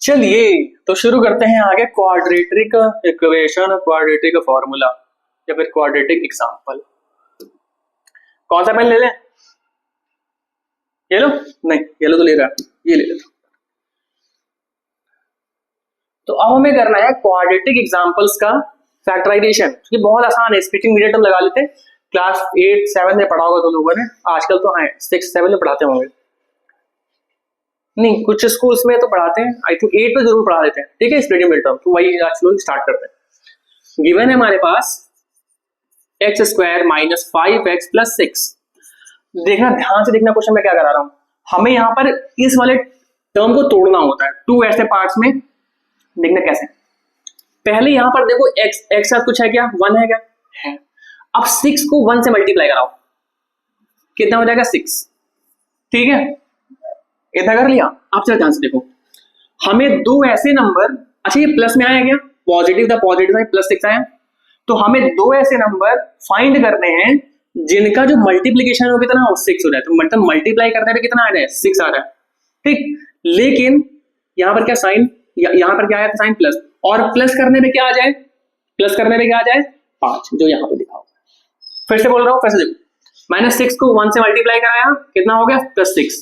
चलिए तो शुरू करते हैं आगे क्वाड्रेटिक इक्वेशन, क्वाड्रेटिक फॉर्मूला या फिर क्वाड्रेटिक एग्जांपल। कौन सा पेन ले लें? ये लो? नहीं, ये लो तो ले रहा है, ये ले लेता। तो अब हमें करना है क्वाड्रेटिक एग्जांपल्स का फैक्टराइजेशन। ये बहुत आसान है, स्प्लिटिंग मीडियट हम लगा लेते हैं। क्लास 8 7 में पढ़ा होगा तो लोगों ने, आजकल तो हाँ 6 7 में पढ़ाते होंगे। नहीं, कुछ स्कूल्स में तो पढ़ाते हैं, आई थिंक 8 में जरूर पढ़ा देते हैं। ठीक है, स्प्लिटिंग मीडियट तो वही आज लोग स्टार्ट करते हैं। गिवन है हमारे पास x square minus 5x plus 6। देखना, ध्यान से देखना क्वेश्चन में क्या करा रहा हूं। हमें यहाँ पर इस वाले टर्म को तोड़ना होता है 2 ऐसे पार्ट्स में। देखना कैसे। पहले यहाँ पर देखो x साथ कुछ है क्या? 1 है क्या? है। अब 6 को 1 से मल्टीप्लाई कराओ, कितना हो जाएगा? 6। ठीक है, इतना कर लिया। अब चलो ध्यान से देखो, हमें दो ऐसे नंबर, अच्छा ये प्लस में आया क्या? पॉजिटिव था, पॉजिटिव था, प्लस 6 आया। तो हमें दो ऐसे नंबर फाइंड करने हैं जिनका जो मल्टीप्लीकेशन हो कितना हो? 6 हो जाए। तो मतलब मल्टीप्लाई करने पे कितना आ रहा है? 6 आ रहा है। ठीक, लेकिन यहाँ पर क्या साइन, यहाँ पर क्या आया था? Sign plus. और प्लस करने पे क्या आ जाए? प्लस करने पे क्या आ जाए? 5, जो यहाँ पे लिखा होगा। फिर से बोल रहा हूँ, फिर से देखो, मैंने 6 को 1 से मल्टीप्लाई कराया, कितना हो गया? प्लस 6।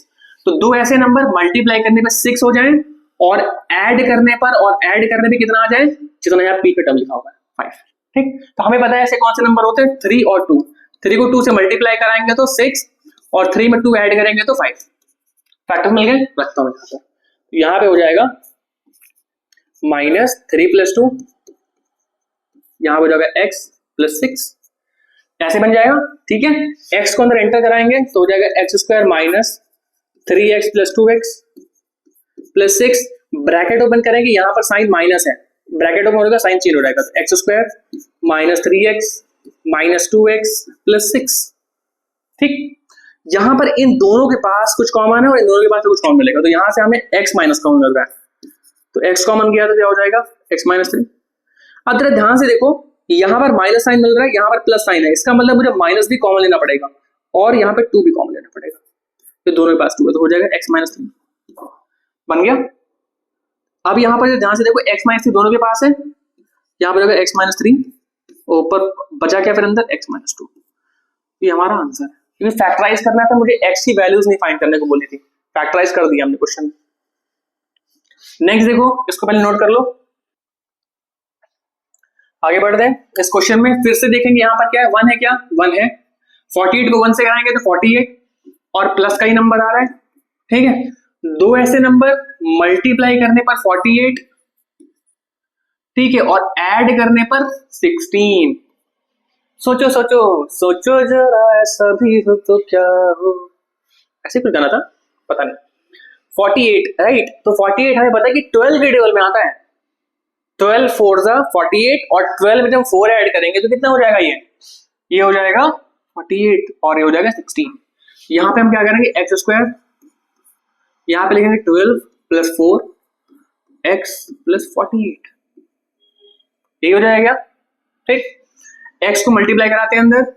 तो दो ऐसे नंबर मल्टीप्लाई करने पे 6 हो जाए और ऐड करने पे कितना आ जाए? जितना यहाँ पी पे टर्म लिखा होगा 5। ठीक, तो हमें पता है ऐसे कौन से नंबर होते हैं? 3 और 2। 3 को 2 से मल्टीप्लाई कराएंगे तो 6 और 3 में 2 ऐड करेंगे तो 5। फैक्टर मिल गए, रखता हूं यहाँ पर। यहाँ पे हो जाएगा माइनस 3 प्लस 2, यहाँ हो जाएगा x प्लस 6, ऐसे बन जाएगा। ठीक है, x को अंदर एंटर कराएंगे तो हो जाएगा x square minus 3x plus 2x plus 6। Bracket open करेंगे, यहाँ पर साइन माइनस है, ब्रैकेट ओपन होगा साइन चेंज हो जाएगा। तो x square minus 3x minus 2x plus 6। ठीक, यहाँ पर इन दोनों के पास कुछ कॉमन है और इन दोनों के पास कुछ कॉमन मिलेगा। तो यहाँ से हमें x माइनस कॉमन मिल रहा है, तो x कॉमन किया तो क्या हो जाएगा? x minus 3। अब जरा ध्यान से देखो, यहाँ पर माइनस साइन मिल रहा है, यहाँ पर प्लस साइन है, इसका मतलब मुझे माइनस भी कॉमन लेना पड़ेगा और यहाँ पे 2 भी कॉमन लेना पड़ेगा। तो दोनों के पास 2 है, तो हो जाएगा x माइनस 3 बन गया। अब यहाँ पर ध्यान से देखो, x माइनस 3 दोनों के पास है, यहाँ पर x माइनस 3, ऊपर बचा क्या फिर अंदर? x minus 2। ये हमारा आंसर है। क्योंकि फैक्टराइज करना था मुझे, x की वैल्यूज नहीं फाइंड करने को बोली थी, फैक्टराइज कर दिया हमने क्वेश्चन। नेक्स्ट देखो, इसको पहले नोट कर लो, आगे बढ़ते हैं इस क्वेश्चन में। फिर से देखेंगे यहाँ पर क्या है? 1 है क्या? 1 है। 48 को 1 से कराएंगे तो 48 और प्लस का ही नंबर आ रहा है। ठीक है, दो ऐसे नंबर मल्टीप्लाई करने पर 48, ठीक है, और ऐड करने पर 16। सोचो सोचो सोचो जरा, ऐसा भी हो तो क्या हो, ऐसे कुछ गाना था, पता नहीं। 48 राइट, तो 48 हमें पता है कि 12 के टेबल में आता है। 12 4 जा 48 और 12 में जब 4 ऐड करेंगे तो कितना हो जाएगा? ये हो जाएगा 48 और ये हो जाएगा 16। यहाँ पे हम क्या करेंगे? एक्स स्क्वायर, यहाँ पे लिखेंगे 12 प्लस 4 एक्स प्लस 48, ये हो जाएगा। ठीक, एक्स को मल्टीप्लाई कराते हैं अंदर,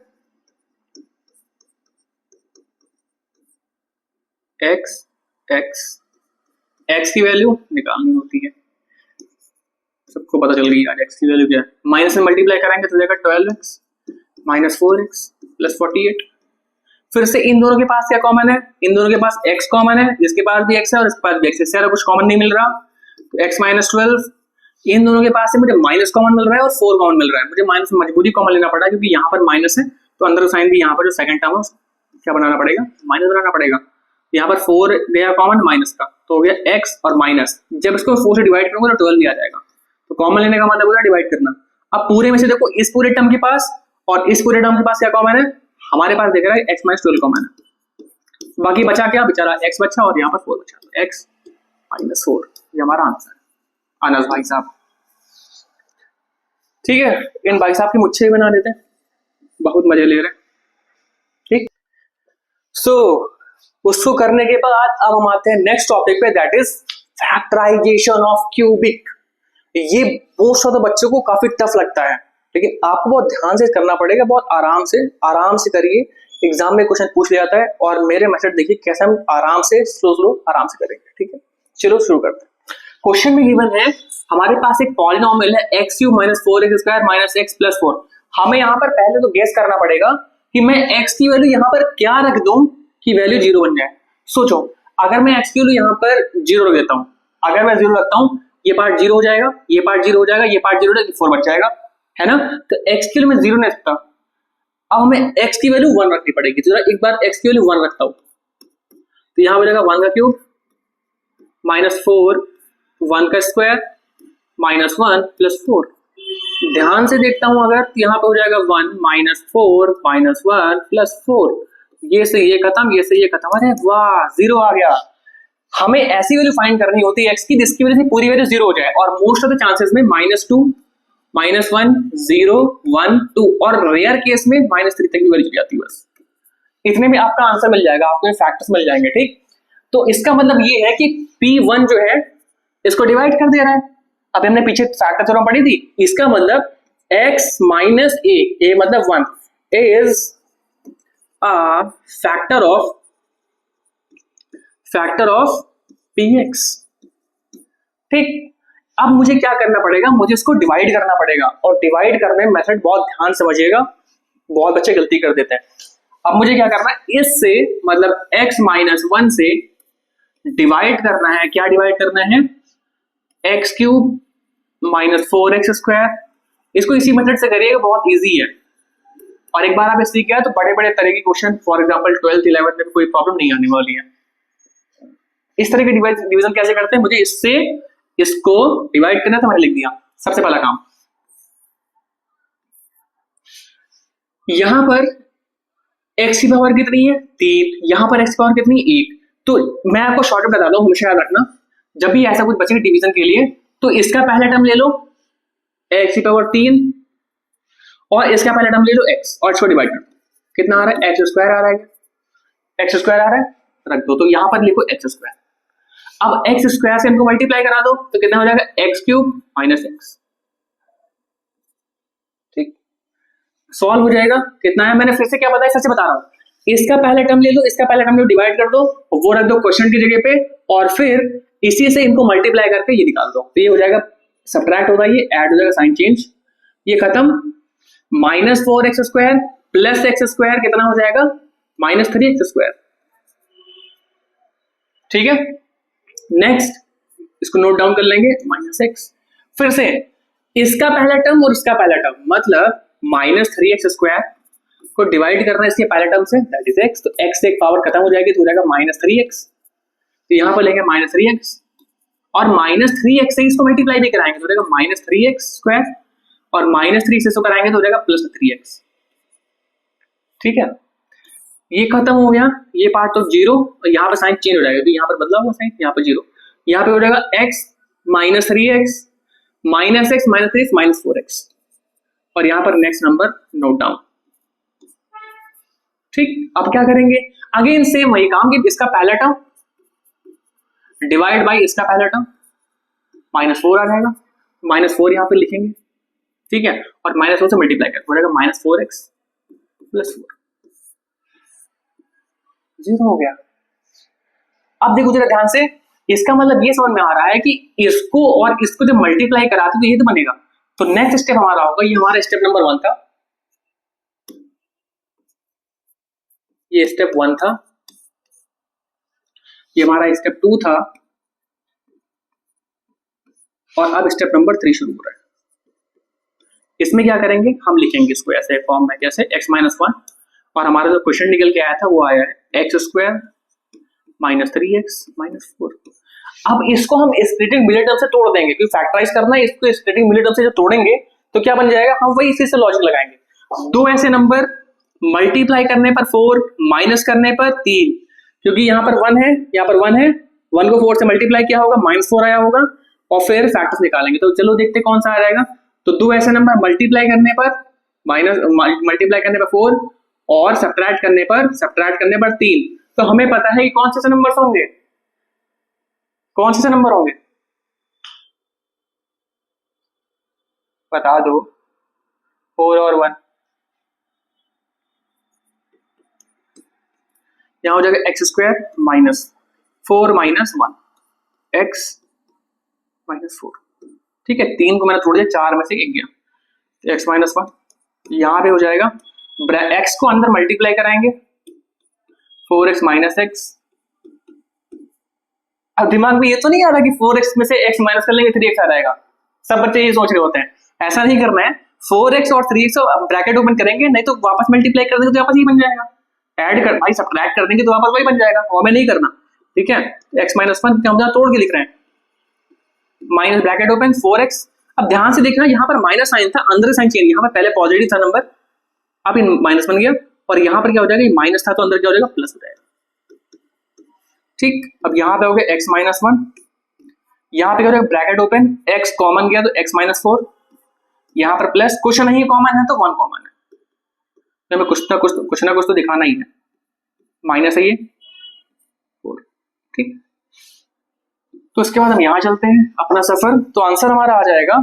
एक्स एक्स एक्स की वैल्यू निकालनी होती है, सबको पता चल गई आज एक्स की वैल्यू क्या है। माइनस में मल्टीप्लाई कराएंगे तो जाएगा 12x माइनस 4x प्लस 48। फिर से इन दोनों के पास क्या कॉमन है? इन दोनों के पास x कॉमन है, जिसके पास भी x है और इसके पास भी x है, इससे कुछ कॉमन नहीं मिल रहा, तो x माइनस 12। इन दोनों के पास से मुझे माइनस कॉमन मिल रहा है और 4 कॉमन मिल रहा है, मुझे माइनस मजबूरी कॉमन लेना पड़ा क्योंकि यहाँ पर माइनस है, तो अंदर साइन भी यहाँ पर जो सेकंड टर्म है क्या बनाना पड़ेगा? माइनस बनाना पड़ेगा। यहाँ पर 4 गया कॉमन माइनस का, तो हो गया x और माइनस, जब इसको 4 से डिवाइड करूंगा तो 12 भी आ जाएगा। तो कॉमन लेने का मतलब होता है डिवाइड करना। अब पूरे में से देखो, इस पूरे टर्म के पास और इस पूरे टर्म के पास क्या कॉमन है? हमारे पास देख रहा है x माइनस 12 कॉमन है, बाकी बचा क्या? बेचारा x बचा और यहाँ पर 4 बचा, तो x माइनस 4, ये हमारा आंसर है। अनस भाई साहब, ठीक है, इन भाई साहब की मुझसे ही बना देते हैं, बहुत मजे ले रहे हैं। ठीक, सो उसको करने के बाद अब हम आते हैं नेक्स्ट टॉपिक पे, that is factorization of cubic. ये मोस्ट ऑफ द बच्चों को काफी टफ लगता है, लेकिन आपको बहुत ध्यान से करना पड़ेगा, बहुत आराम से करिए। एग्जाम में क्वेश्चन पूछ लिया जाता है और मेरे मेथड देखिए कैसे हम आराम से स्लो आराम से करेंगे। ठीक है, चलो शुरू करते हैं। क्वेश्चन में गिवन है हमारे पास एक पॉलिनोमियल है x cube minus 4x² minus x plus 4। हमें यहाँ पर पहले तो गेस करना पड़ेगा कि मैं x की वैल्यू यहाँ पर क्या रख दूं कि वैल्यू 0 बन जाए। सोचो, अगर मैं x की वैल्यू यहाँ पर 0 रख देता हूँ, अगर मैं 0 रखता हूँ, ये पार्ट 0 हो जाएगा, ये पार्ट 0 हो जाएगा, ये पार्ट 0 हो जाएगा, 4 बच जाएगा, है ना। तो x की वैल्यू मैं 0 नहीं रखता, अब हमें x की वैल्यू 1 रखनी पड़ेगी। तो एक बार x की वैल्यू 1 रखता हूँ, तो यहाँ हो जाएगा 1 का क्यूब माइनस 4 1 का स्क्वायर माइनस 1 प्लस 4। ध्यान से देखता हूं अगर, तो यहाँ पे हो जाएगा 1 माइनस 4 माइनस 1 प्लस 4। ये से ये खत्म, ये से ये खत्म। अरे वाह, 0 आ गया। हमें ऐसी वैल्यू फाइंड करनी होती है x की जिसकी वजह से पूरी वैल्यू 0 हो जाए, और मोस्ट ऑफ द चांसेस में -2 -1 0 1 2 और रेयर केस में -3 तक भी वैल्यू चली जाती है। बस इतने में आपका आंसर मिल जाएगा, आपको फैक्टर्स मिल जाएंगे। ठीक, तो इसका मतलब ये है कि P1 जो है इसको डिवाइड कर दे रहा है। अब हमने पीछे फैक्टर थ्योरम पढ़ी थी, इसका मतलब x माइनस ए मतलब 1 is a factor of px। ठीक, अब मुझे क्या करना पड़ेगा, मुझे इसको डिवाइड करना पड़ेगा, और डिवाइड करने में मेथड बहुत ध्यान से समझिएगा, बहुत बच्चे गलती कर देते हैं। अब मुझे क्या करना है, इससे मतलब x माइनस 1 से डिवाइड करना है। क्या डिवाइड करना है, एक्स क्यूब माइनस 4x²। इसको इसी मेथड से करिएगा, बहुत इजी है। और एक बार आप इसे किया तो बड़े बड़े तरह के question, for example 12th 11th में कोई प्रॉब्लम नहीं आने वाली है। इस तरह के डिवीजन कैसे करते हैं, मुझे इससे इसको डिवाइड करना था, मैंने लिख दिया। सबसे पहला काम, यहां पर x की पावर कितनी है 3, यहां पर x की पावर कितनी है 1। तो मैं आपको शॉर्ट में बता दूं, हमेशा याद रखना, जब भी ऐसा कुछ बचेगा डिवीजन के लिए, तो इसका पहला टर्म ले लो x की पावर 3 और इसका पहला टर्म ले लो x और इसको डिवाइड कर दो। कितना आ रहा है, x² आ रहा है, x² आ रहा है, रख दो। तो यहां पर लिखो x²। अब x² से इनको मल्टीप्लाई करा दो, तो कितना हो जाएगा x³ माइनस x। ठीक, सॉल्व हो जाएगा। कितना है, मैंने फिर से क्या बताया, सच बता रहा हूं। इसका पहला टर्म ले लो, इसका पहला टर्म ले लो, डिवाइड कर दो, वो रख दो क्वेश्चन की जगह पे, और फिर इसी से इनको मल्टीप्लाई करके ये निकाल दो। तो ये हो जाएगा, सब्ट्रैक्ट होगा, ये ऐड हो जाएगा, साइन चेंज, ये खत्म। -4x² प्लस x² कितना हो जाएगा, -3x²। ठीक है, नेक्स्ट इसको नोट डाउन कर लेंगे, -x। फिर से इसका पहला टर्म और इसका पहला टर्म, मतलब -3x² को डिवाइड करना है इसके पहले टर्म से, दैट इज x। तो x से एक पावर खत्म हो जाएगी, तो हो जाएगा -3x। तो यहां पर लेंगे -3x, और -3x से इसको मल्टीप्लाई भी कराएंगे, तो हो जाएगा -3x², और -3 से इसको कराएंगे तो हो जाएगा +3x। ठीक है, ये खत्म हो गया, ये पार्ट तो 0, और यहाँ पर साइन चेंज हो जाएगा, तो यहाँ पर बदला हुआ साइन, यहाँ पर 0, यहाँ पे हो जाएगा x -3x -x -3 -4x, और यहाँ पर नेक्स्ट नंबर नोट डाउन। ठीक, अब क्या करेंगे, अगेन सेम वही काम कि इसका पहला टर्म डिवाइड बाई इसका पहला टर्म, -4 आ जाएगा, -4 यहाँ पे लिखेंगे। ठीक है, और -4 से मल्टीप्लाई कर हो जाएगा -4x + 4, 0 हो गया। अब देखो जरा ध्यान से, इसका मतलब ये समझ में आ रहा है कि इसको और इसको जब मल्टीप्लाई कराते तो ये तो बनेगा। तो नेक्स्ट स्टेप हमारा होगा, ये हमारा स्टेप नंबर 1 था, ये स्टेप 1 था, ये हमारा स्टेप 2 था, और अब स्टेप नंबर 3 शुरू हो रहा है। इसमें क्या करेंगे, हम लिखेंगे इसको ऐसे फॉर्म में, कैसे, x -1, और हमारा जो क्वेश्चन निकल के आया था वो आया है x² -3x -4। अब इसको हम स्प्लिटिंग मिले टर्म से तोड़ देंगे, क्योंकि फैक्टराइज करना है, इसको स्प्लिटिंग मिले टर्म से जो तोड़ेंगे तो क्या बन जाएगा, हम वही इसी से लॉजिक लगाएंगे। दो ऐसे नंबर मल्टीप्लाई करने पर 4, माइनस करने पर 3, क्योंकि यहाँ पर 1 है, यहाँ पर 1 है, 1 को 4 से मल्टीप्लाई किया होगा, -4 आया होगा, और फिर फैक्टर्स निकालेंगे। तो चलो देखते कौन सा आ जाएगा। तो दो ऐसे नंबर मल्टीप्लाई करने पर मल्टीप्लाई करने पर 4, और सब्ट्रैक्ट करने पर 3। तो हमें पता है कि कौन से नंबर होंगे, कौन से नंबर होंगे, बता दो। 4 और 1, यहां हो जाएगा x² -4 -1 x -4। ठीक है, 3 को मैंने तोड़ दिया, 4 में से 1 गया, तो x -1 यहाँ पे हो जाएगा। x को अंदर मल्टीप्लाई कराएंगे, 4x - x। अब दिमाग में ये तो नहीं आ रहा कि 4x में से x माइनस कर लेंगे 3x आ जाएगा। सब बच्चे ये सोच रहे होते हैं, ऐसा नहीं करना है। 4x और 3x ब्रैकेट ओपन करेंगे, नहीं तो वापस मल्टीप्लाई कर देंगे तो वापस ही बन जाएगा। ऐड कर भाई, सब्ट्रैक्ट कर देंगे तो वापस वही बन जाएगा, वो हमें नहीं करना। ठीक है, x -1 हम जहाँ तोड़ के लिख रहे हैं, माइनस ब्रैकेट ओपन 4x। अब ध्यान से देखना, यहाँ पर माइनस साइन था, अंदर साइन चेंज, यहाँ पर पहले पॉजिटिव था नंबर, अब इन माइनस बन गया, और यहाँ पर क्या हो जाएगा, माइनस था तो अंदर क्या हो जाएगा, प्लस हो जाएगा। ठीक, अब यहाँ पे हो गया x -1, यहाँ पे क्या हो जाएगा, ब्रैकेट ओपन, x कॉमन गया तो x -4, यहाँ पर प्लस, कुछ नहीं कॉमन है तो 1 कॉमन है, तो हमें कुछ ना कुछ तो दिखाना ही है, माइनस है ये 4। ठीक, तो इसके बाद हम यहाँ चलते हैं अपना सफर, तो आंसर हमारा आ जाएगा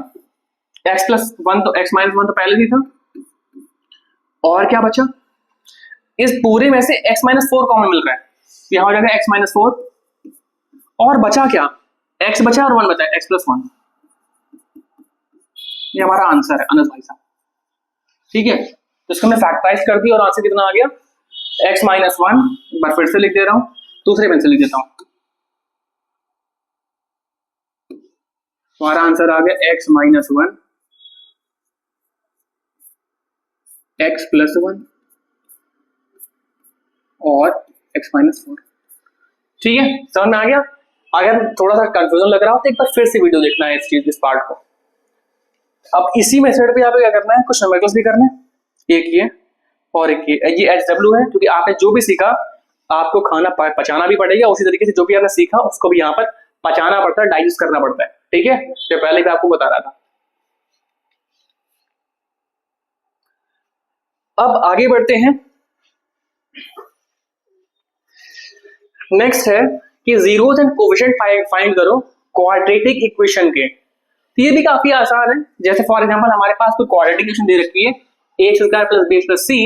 x+1, तो x -1 तो पहले ही था, और क्या बचा, इस पूरे में से x -4 कॉमन मिल रहा है, यहाँ हो जाएगा x -4, और बचा क्या, x बचा और 1 बचा, x+1। ये हमारा आंसर है अनस भाई साहब। ठीक है, तो इसको मैं फैक्टराइज कर दिया और आंसर कितना आ गया, x -1। एक बार फिर से लिख दे रहा हूं, दूसरे पेन से लिख देता हूं, हमारा आंसर आ गया x -1, x+1 और x -4। ठीक है, समझ में आ गया। अगर थोड़ा सा कंफ्यूजन लग रहा हो तो एक बार फिर से वीडियो देखना है इस पार्ट को। अब इसी मेथड पे यहाँ पे क्या करना है, कुछ न्यूमेरिकल्स भी करना है, एक ये और एक ये HW है, क्योंकि आपने जो भी सीखा आपको खाना पचाना भी पड़ेगा, उसी तरीके से जो भी आपने सीखा उसको भी यहाँ पर पचाना पड़ता है, डाइजेस्ट करना पड़ता है। ठीक है, जो पहले भी आपको बता रहा था। अब आगे बढ़ते हैं, नेक्स्ट है कि जीरोस एंड कोएफिशिएंट फाइंड करो क्वाड्रेटिक इक्वेशन के। तो ये भी काफी आसान है, जैसे फॉर एग्जांपल हमारे पास कोई क्वाड्रेटिक इक्वेशन दे रखी है a² + b + c,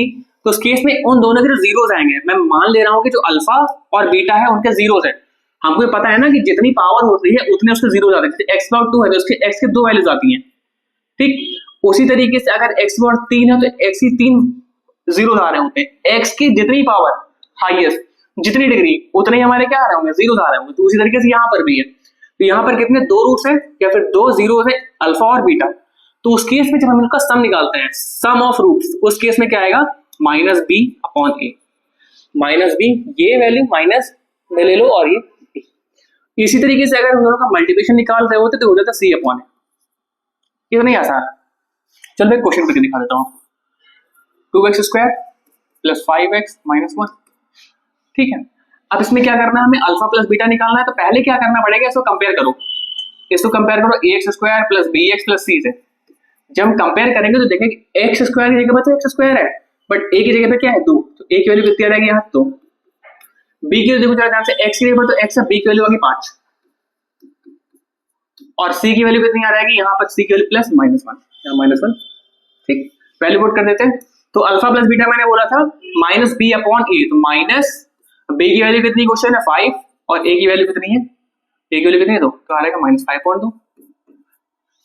तो उस केस में उन दोनों के जो जीरोस आएंगे, मैं मान ले रहा हूं कि जो अल्फा और बीटा है उनके जीरोस है। हमको पता है ना कि जितनी पावर होती है उतने उसके जीरो आते हैं, जैसे x² है तो उसके x के 2 वैल्यूज आती हैं। ठीक, उसी तरीके से अगर x3 है तो x की 3 जीरो आ रहे होते हैं, x की जितनी पावर हाईएस्ट, जितनी डिग्री, उतने हमारे क्या आ रहे होंगे, जीरो आ रहे होंगे। तो उसी तरीके से यहाँ पर भी है, तो यहाँ पर कितने 2 रूट्स हैं या फिर 2 जीरोस है, अल्फा और बीटा। तो उस केस में जब हम इनका सम निकालते हैं, सम ऑफ रूट्स, उस केस में क्या आएगा, -b/a, -b, ये वैल्यू माइनस में ले लो और ये b। इसी तरीके से अगर हम दोनों का मल्टीप्लिकेशन निकाल रहे होते तो हो जाता c/a। ये तो नहीं आसान। चलो मैं क्वेश्चन करके दिखा देता हूँ, 2x² + 5x - 1। ठीक है, अब इसमें क्या करना है, हमें अल्फा प्लस बीटा निकालना है, तो पहले क्या करना पड़ेगा, इसको कंपेयर करो, ax² + bx + c से। जब हम कंपेयर करेंगे तो देखेंगे x² की जगह पर तो x² है, बट a की जगह पे क्या है 2, तो a की वैल्यू कितनी आ जाएगी यहाँ 2, b की वैल्यू कितनी आ जाएगी, x की जगह पर तो x है, b की वैल्यू होगी 5, और c की वैल्यू कितनी आ जाएगी, यहाँ पर c की वैल्यू +-1, यहाँ -1। ठीक, वैल्यू पुट कर देते हैं, तो अल्फा प्लस बीटा मैंने बोला था -b/a, तो माइनस b की वैल्यू कितनी क्वेश्चन है 5, और a की वैल्यु कितनी है, a की वैल्यू कितनी है 2, तो आ जाएगा -5.2।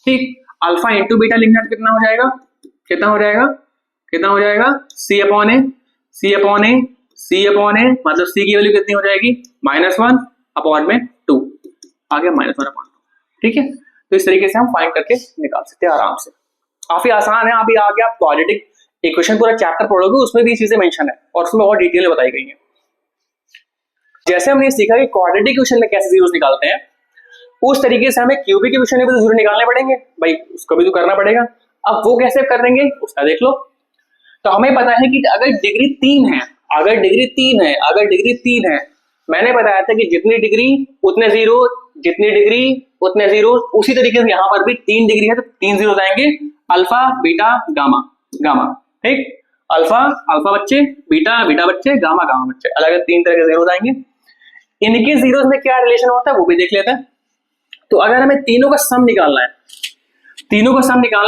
ठीक, अल्फा इंटू बीटा लिखना तो कितना हो जाएगा, c/a मतलब c की वैल्यू कितनी हो जाएगी, -1/2, आ गया -1/2। ठीक है, तो इस तरीके से हम फाइंड करके निकाल सकते हैं आराम से, काफी आसान है। अभी आगे आप क्वाड्रेटिक इक्वेशन पूरा चैप्टर पढ़ोगे, उसमें भी चीजें मेंशन है और उसमें और डिटेल में बताई गई है। जैसे हमने सीखा कि क्वाड्रेटिक इक्वेशन में कैसे जीरोस निकालते हैं, उस तरीके से हमें क्यूबिक इक्वेशन में भी तो जीरो निकालने पड़ेंगे भाई, उसको भी तो करना पड़ेगा। अब वो कैसे करेंगे उसका देख लो। तो हमें पता है कि अगर डिग्री 3 है, मैंने बताया था कि जितनी डिग्री उतने जीरो, जितनी डिग्री उतने जीरो। उसी तरीके से यहाँ पर भी 3 डिग्री है तो 3 जीरो आएंगे, अल्फा बीटा गामा। ठीक, अल्फा बच्चे, बीटा बच्चे, गामा बच्चे, अलग अलग 3 तरह के जीरो आएंगे। इनके जीरोस में क्या रिलेशन होता है वो भी देख लेते हैं। तो अगर हमें तीनों का सम निकालना है,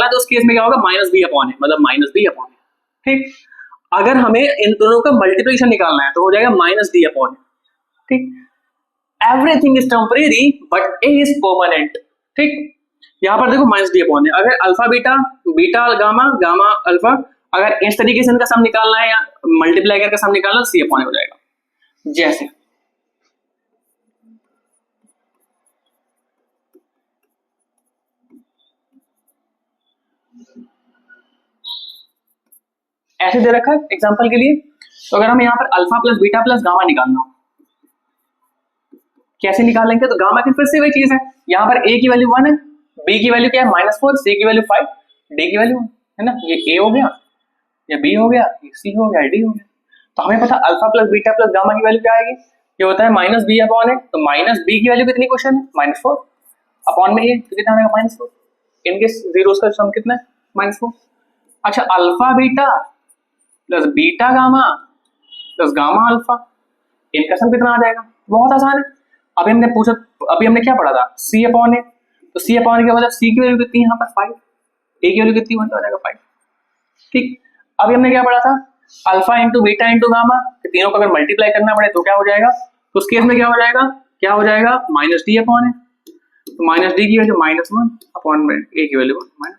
तो उस केस में क्या होगा, -b/a, मतलब -b/a। ठीक, अगर हमें इन दोनों का मल्टीप्लिकेशन निकालना है तो हो जाएगा -d/a। ठीक, everything is temporary but a is permanent. ठीक, यहाँ पर देखो माइनस डी अपॉन है। अगर alpha beta, beta gamma, gamma alpha, अगर इस तरीके से इनका सम निकालना है या मल्टीप्लाई करके सम निकालना है, सी अपॉन हो जाएगा। जैसे ऐसे दे रखा है एग्जांपल के लिए, तो अगर हम यहाँ पर alpha plus beta plus gamma निकालना हो, कैसे निकालेंगे? तो गामा की फिर से वही चीज है, यहाँ पर ए की वैल्यू 1 है, बी की वैल्यू क्या है -4, सी की वैल्यू 5, डी की वैल्यू है ना, ये ए हो गया, या बी हो गया, ये सी हो गया, डी हो गया। तो हमें पता alpha plus beta plus gamma की वैल्यू क्या आएगी, ये होता है माइनस बी अपॉन ए, तो माइनस बी की वैल्यू कितनी क्वेश्चन है -4 अपॉन में ए, तो कितना आएगा -4, इनके जीरोस का सम कितना है -4। अच्छा, alpha beta plus beta gamma plus gamma alpha, इनका सम कितना आ जाएगा? बहुत आसान है। अभी हमने पूछा, अभी हमने क्या पढ़ा था, सी अपॉन ए, तो सी अपॉन ए का मतलब सी की वैल्यू कितनी है यहाँ पर 5, ए की वैल्यू कितनी मतलब आ जाएगा 5। ठीक, अभी हमने क्या पढ़ा था, alpha into beta into gamma, तीनों को अगर मल्टीप्लाई करना पड़े तो क्या हो जाएगा, तो उस केस में क्या हो जाएगा, क्या हो जाएगा माइनस डी अपॉन ए, तो माइनस डी की वैल्यू -1 अपॉन में ए की वैल्यू 1,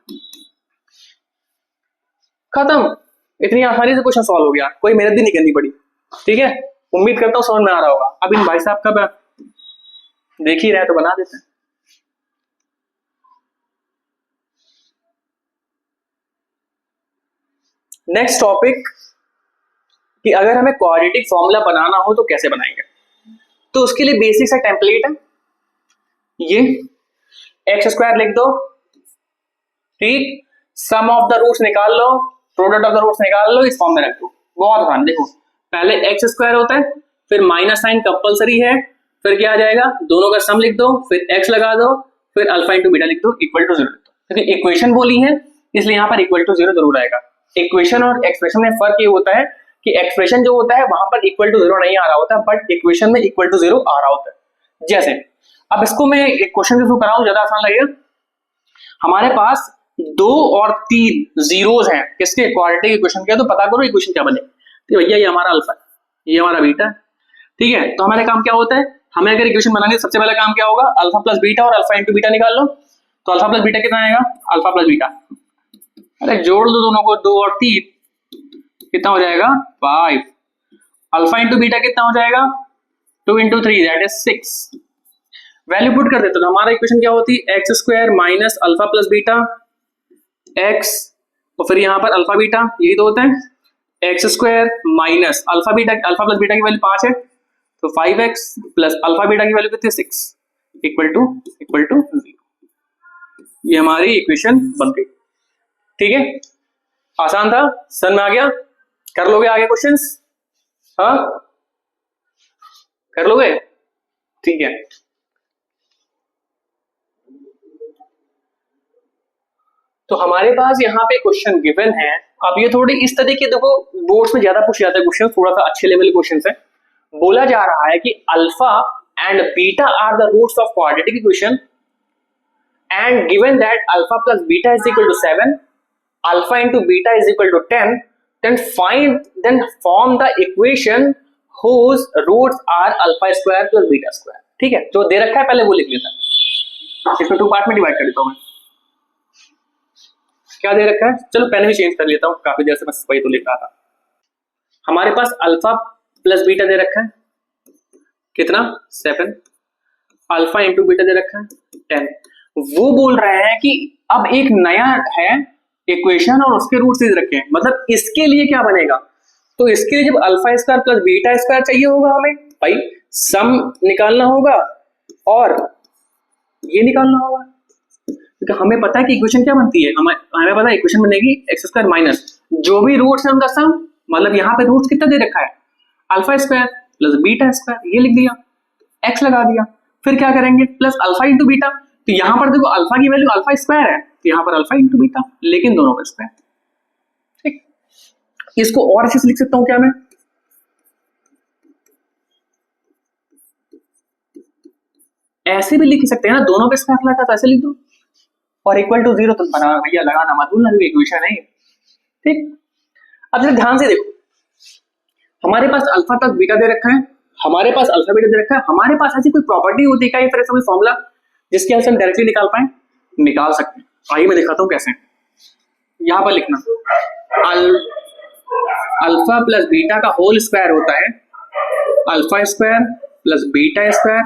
खत्म। इतनी आसानी से क्वेश्चन सॉल्व हो गया, कोई मेहनत भी नहीं करनी पड़ी। ठीक है, उम्मीद करता हूँ समझ में आ रहा होगा। अब इन भाई साहब का देख ही रहे तो बना देते हैं। नेक्स्ट टॉपिक कि अगर हमें क्वाड्रेटिक फॉर्मूला बनाना हो तो कैसे बनाएंगे, तो उसके लिए बेसिक सा टेम्पलेट है, ये x² लिख दो, ठीक, सम ऑफ द रूट्स निकाल लो, प्रोडक्ट ऑफ द रूट्स निकाल लो, इस फॉर्म में रख दो। बहुत आसान, देखो पहले x² होता है, फिर माइनस साइन कंपलसरी है, फिर क्या आ जाएगा, दोनों का सम लिख दो, फिर x लगा दो, फिर अल्फा इंटू बीटा लिख दो इक्वल टू 0 लिख दो, क्योंकि इक्वेशन बोली है इसलिए यहाँ पर इक्वल टू 0 जरूर आएगा। इक्वेशन और एक्सप्रेशन में फर्क ये होता है कि एक्सप्रेशन जो होता है वहां पर इक्वल टू 0 नहीं आ रहा होता, बट इक्वेशन में इक्वल टू 0 आ रहा होता है। जैसे अब इसको मैं एक क्वेश्चन के थ्रू कराऊं, ज्यादा आसान लगेगा। हमारे पास 2 और 3 जीरोस हैं, किसके, क्वाड्रेटिक इक्वेशन के, तो पता करो इक्वेशन क्या बने। तो भैया ये हमारा अल्फा, ये हमारा बीटा, ठीक है। तो हमारे काम क्या होता है, हमें अगर इक्वेशन बनानी है सबसे पहला काम क्या होगा, अल्फा प्लस बीटा और अल्फा इंटू बीटा निकाल लो। तो अल्फा प्लस बीटा कितना आएगा, अल्फा प्लस बीटा, अरे जोड़ दो दोनों को, 2 और 3 कितना हो जाएगा 5, अल्फा इंटू बीटा कितना हो जाएगा 2 into 3 that is 6। Value put कर देते तो हमारा इक्वेशन क्या होती है, x² minus alpha plus beta x, और फिर यहाँ पर अल्फा बीटा, यही तो होता है, x² minus alpha beta, alpha plus beta की वैल्यू 5 है तो 5x प्लस अल्फा बीटा की वैल्यू कितनी 6 इक्वल टू 0। ये हमारी इक्वेशन बन गई। ठीक है, आसान था, समझ में आ गया, कर लोगे आगे क्वेश्चंस, हाँ कर लोगे, ठीक है। तो हमारे पास यहाँ पे क्वेश्चन गिवन है। अब ये थोड़ी इस तरह के, देखो बोर्ड्स में ज्यादा पूछ जाता है क्वेश्चन, थोड़ा सा अच्छे लेवल क्वेश्चन है। बोला जा रहा है कि alpha and beta are the roots of quadratic equation and given that alpha plus beta is equal to 7, alpha into beta is equal to 10, then form the equation whose roots are alpha square plus beta square। ठीक है, जो दे रखा है पहले वो लिख लेता है, इसको 2 पार्ट में डिवाइड कर देता हूं मैं। क्या दे रखा है, चलो पेन भी चेंज कर लेता हूं, काफी देर से बस वही तो लिख रहा था। हमारे पास अल्फा प्लस बीटा दे रखा है कितना 7, अल्फा इंटू बीटा दे रखा है 10। वो बोल रहे हैं कि अब एक नया है इक्वेशन और उसके रूट्स दे रखे हैं, मतलब इसके लिए क्या बनेगा, तो इसके लिए जब alpha square plus beta square चाहिए होगा हमें, भाई सम निकालना होगा और ये निकालना होगा, क्योंकि हमें पता है कि इक्वेशन क्या बनती है, हमें पता है इक्वेशन बनेगी x² माइनस जो भी रूट्स है उनका सम, मतलब यहाँ पे रूट्स कितना दे रखा है alpha square plus beta square, ये लिख दिया, x लगा दिया, फिर क्या करेंगे प्लस अल्फा इंटू बीटा, तो यहाँ पर देखो अल्फा की वैल्यू अल्फा स्क्वायर है तो यहाँ पर अल्फा इंटू बीटा, लेकिन दोनों पर स्क्वायर। ठीक, इसको और अच्छे से लिख सकता हूं क्या मैं, ऐसे भी लिख सकते हैं ना, दोनों पे स्क्वायर लगा तो ऐसे लिख दो, और इक्वल टू 0 तो बना भैया लगाना मत भूलना, इक्वेशन है। ठीक, अब जरा ध्यान से देखो, हमारे पास अल्फा प्लस बीटा दे रखा है, हमारे पास अल्फा बीटा दे रखा है, हमारे पास ऐसी कोई प्रॉपर्टी होती है क्या, फिर ऐसा कोई फॉर्मूला जिसकी हेल्प से हम डायरेक्टली निकाल पाए, निकाल सकते हैं। आइए मैं दिखाता हूँ कैसे। यहाँ पर लिखना अल्फा प्लस बीटा का होल स्क्वायर होता है alpha square plus beta square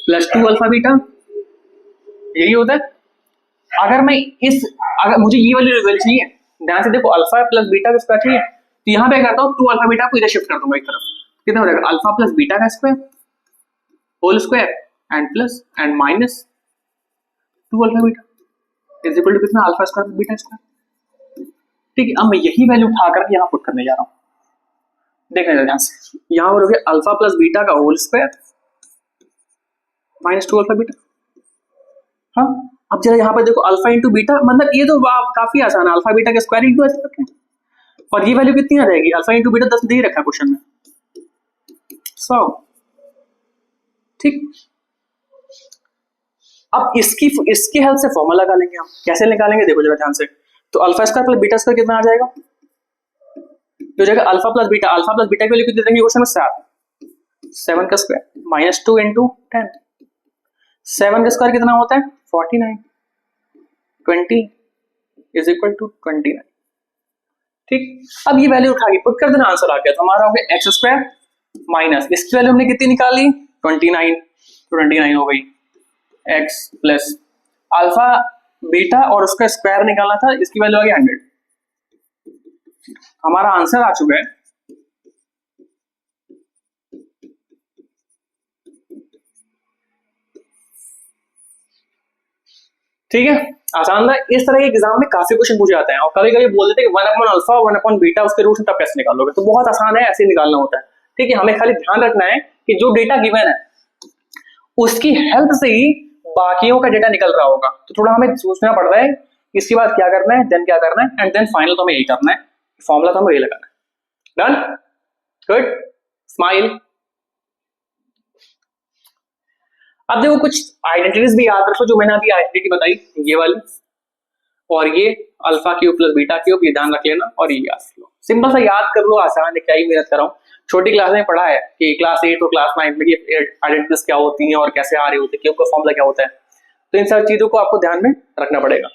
plus 2 alpha beta, यही होता है। अगर मुझे ये वाली रिजल्ट चाहिए, ध्यान से देखो, अल्फा प्लस बीटा का स्क्वायर चाहिए, तो यहाँ पे करता हूँ 2 अल्फा बीटा को इधर शिफ्ट कर दूंगा एक तरफ, कितना हो जाएगा अल्फा प्लस बीटा का square whole square and plus and minus 2 alpha beta is equal to कितना अल्फा स्क्वायर बीटा स्क्वायर। ठीक है, अब मैं यही वैल्यू उठाकर यहाँ पुट करने जा रहा हूँ, देखने जा ध्यान से। यहाँ पर हो गया अल्फा प्लस बीटा का whole square minus 2 alpha beta. हाँ, अब जरा यहाँ पर देखो अल्फा इंटू बीटा, मतलब ये तो काफी आसान है, अल्फा बीटा का स्क्वायर इंटू ऐसे रखें, और ये वैल्यू कितनी आ जाएगी, अल्फा इंटू बीटा 10 दे ही रखा है क्वेश्चन में, 100। ठीक, अब इसकी हेल्प से फॉर्मूला लगा लेंगे हम, कैसे निकालेंगे देखो जरा ध्यान से। तो alpha square plus beta square कितना आ जाएगा, तो जाएगा अल्फा प्लस बीटा की वैल्यू कितनी देंगे क्वेश्चन में 7 का स्क्वायर माइनस 2 इंटू 10, 7 का स्क्वायर कितना होता है 49, 20 इज इक्वल टू 29। ठीक, अब ये वैल्यू उठा के पुट कर देना, आंसर आ गया। तो हमारा हो गया एक्स स्क्वायर माइनस इसकी वैल्यू हमने कितनी निकाली 29, तो 29 हो गई एक्स प्लस अल्फा बीटा और उसका स्क्वायर निकालना था, इसकी वैल्यू आ गई 100। हमारा आंसर आ चुका है ठीक है, आसान था। इस तरह के एग्जाम में काफी क्वेश्चन पूछे जाते हैं, और कभी कभी बोल देते हैं कि 1 अल्फा 1 बीटा उसके रूट में तब कैसे निकालोगे, तो बहुत आसान है, ऐसे निकालना होता है। ठीक है, हमें खाली ध्यान रखना है कि जो डेटा गिवन है उसकी हेल्प से ही बाकियों का डेटा निकल रहा होगा, तो थोड़ा हमें सोचना पड़ता है इसके बाद क्या करना है, देन क्या करना है, एंड देन फाइनल तो हमें यही करना है, फॉर्मूला तो हमें यही लगाना है। Done, good, smile. अब देखो कुछ आइडेंटिटीज भी याद रखो, जो मैंने अभी आइडेंटिटी बताई, ये वाली और ये alpha cube plus beta cube, ये ध्यान रख लेना और ये याद रख लो, सिंपल सा याद कर लो, आसान है, क्या ही मेहनत कर रहा हूँ। छोटी क्लास में पढ़ा है कि क्लास 8 और क्लास 9 में आइडेंटिटीज क्या होती हैं और कैसे आ रही होती है, क्यूब का फॉर्मूला क्या होता है, तो इन सब चीजों को आपको ध्यान में रखना पड़ेगा।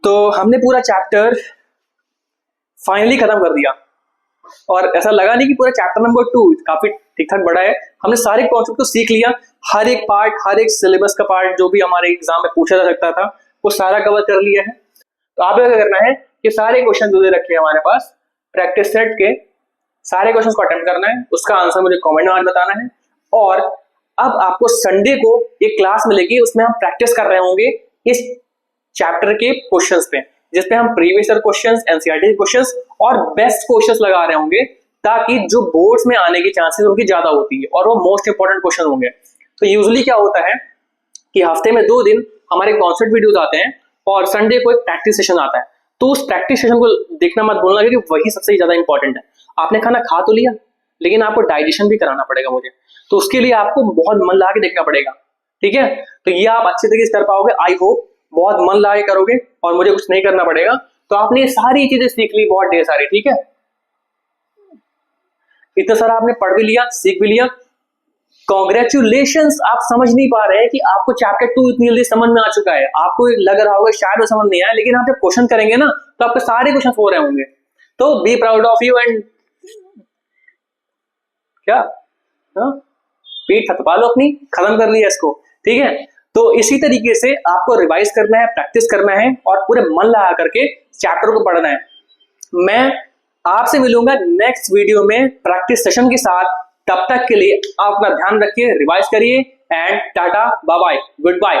तो हमने पूरा चैप्टर फाइनली खत्म कर दिया, और ऐसा लगा नहीं कि पूरा चैप्टर नंबर 2 काफी ठीक ठाक बड़ा है, हमने सारे कॉन्सेप्ट को सीख लिया, हर एक पार्ट, हर एक सिलेबस का पार्ट जो भी हमारे एग्जाम में पूछा जा सकता था वो सारा कवर कर लिया है। तो आप क्या करना है कि सारे क्वेश्चन जो दे रखे हैं हमारे पास प्रैक्टिस सेट के, सारे क्वेश्चन को अटेम्प्ट करना है, उसका आंसर मुझे कमेंट में बताना है। और अब आपको संडे को एक क्लास मिलेगी, उसमें हम प्रैक्टिस कर रहे होंगे इस चैप्टर के क्वेश्चंस पे, जिसपे हम previous year questions, NCERT questions और बेस्ट क्वेश्चंस लगा रहे होंगे, ताकि जो बोर्ड्स में आने की चांसेस उनकी ज्यादा होती है और वो मोस्ट इंपोर्टेंट क्वेश्चन होंगे। तो यूजुअली क्या होता है कि हफ्ते में 2 दिन हमारे कॉन्सेप्ट वीडियोस आते हैं और संडे को एक प्रैक्टिस सेशन आता है, तो उस प्रैक्टिस सेशन को देखना मत भूलना, क्योंकि वही सबसे ज्यादा इंपॉर्टेंट है। आपने खाना खा तो लिया, लेकिन आपको डाइजेशन भी कराना पड़ेगा मुझे, तो उसके लिए आपको बहुत मन लगा के देखना पड़ेगा। ठीक है, तो ये आप अच्छे तरीके से कर पाओगे, आई होप बहुत मन लगा के करोगे और मुझे कुछ नहीं करना पड़ेगा। तो आपने सारी चीजें सीख ली, बहुत ढेर सारी, ठीक है, इतना सारा आपने पढ़ भी लिया, सीख भी लिया, कॉन्ग्रेचुलेशंस। आप समझ नहीं पा रहे हैं कि आपको चैप्टर 2 इतनी जल्दी समझ में आ चुका है, आपको लग रहा होगा शायद वो समझ नहीं आया, लेकिन आप जब क्वेश्चन करेंगे ना तो आपके सारे क्वेश्चन हो रहे होंगे। तो be proud of you and क्या पीठ थपा लो अपनी, खत्म कर लिया इसको। ठीक है, तो इसी तरीके से आपको रिवाइज करना है, प्रैक्टिस करना है और पूरे मन लगा करके चैप्टर को पढ़ना है। मैं आपसे मिलूंगा नेक्स्ट वीडियो में प्रैक्टिस सेशन के साथ। तब तक के लिए आप अपना ध्यान रखिए, रिवाइज करिए and tata bye bye, good bye.